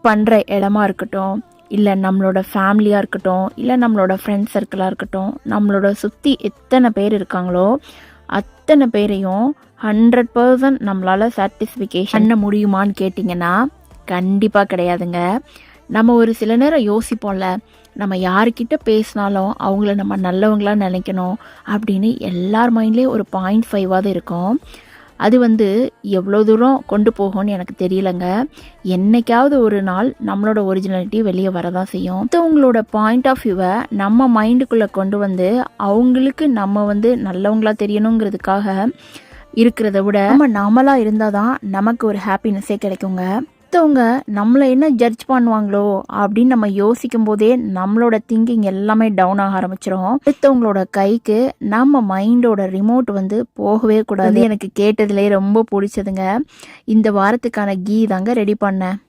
பண்ணுற இடமா இருக்கட்டும், இல்லை நம்மளோட ஃபேமிலியாக இருக்கட்டும், இல்லை நம்மளோட ஃப்ரெண்ட்ஸ் சர்க்கிளாக இருக்கட்டும், நம்மளோட சுற்றி எத்தனை பேர் இருக்காங்களோ அத்தனை பேரையும் 100% நம்மளால் சாட்டிஸ்ஃபிகேஷன் பண்ண முடியுமான்னு கேட்டிங்கன்னா கண்டிப்பாக கிடையாதுங்க. நம்ம ஒரு சில நேரம் யோசிப்போம்ல, நம்ம யார்கிட்ட பேசினாலும் அவங்கள நம்ம நல்லவங்களாக நினைக்கணும் அப்படின்னு எல்லார் மைண்ட்லேயும் ஒரு 0.5 இருக்கும். அது எவ்வளோ தூரம் கொண்டு போகும்னு எனக்கு தெரியலங்க. என்னைக்காவது ஒரு நாள் நம்மளோட ஒரிஜினாலிட்டி வெளியே வரதான் செய்யும். மற்றவங்களோட பாயிண்ட் ஆஃப் வியூவை நம்ம மைண்டுக்குள்ளே கொண்டு அவங்களுக்கு நம்ம நல்லவங்களா தெரியணுங்கிறதுக்காக இருக்கிறத விட நம்ம நாமளாக இருந்தால் தான் நமக்கு ஒரு ஹாப்பினஸ்ஸே கிடைக்குங்க. மற்றவங்க நம்மளை என்ன ஜட்ஜ் பண்ணுவாங்களோ அப்படின்னு நம்ம யோசிக்கும் போதே நம்மளோட திங்கிங் எல்லாமே டவுன் ஆக ஆரம்பிச்சிடும். அடுத்தவங்களோட கைக்கு நம்ம மைண்டோட ரிமோட் போகவே கூடாது. எனக்கு கேட்டதுலேயே ரொம்ப பிடிச்சதுங்க. இந்த வாரத்துக்கான கீ தாங்க ரெடி பண்ணேன்.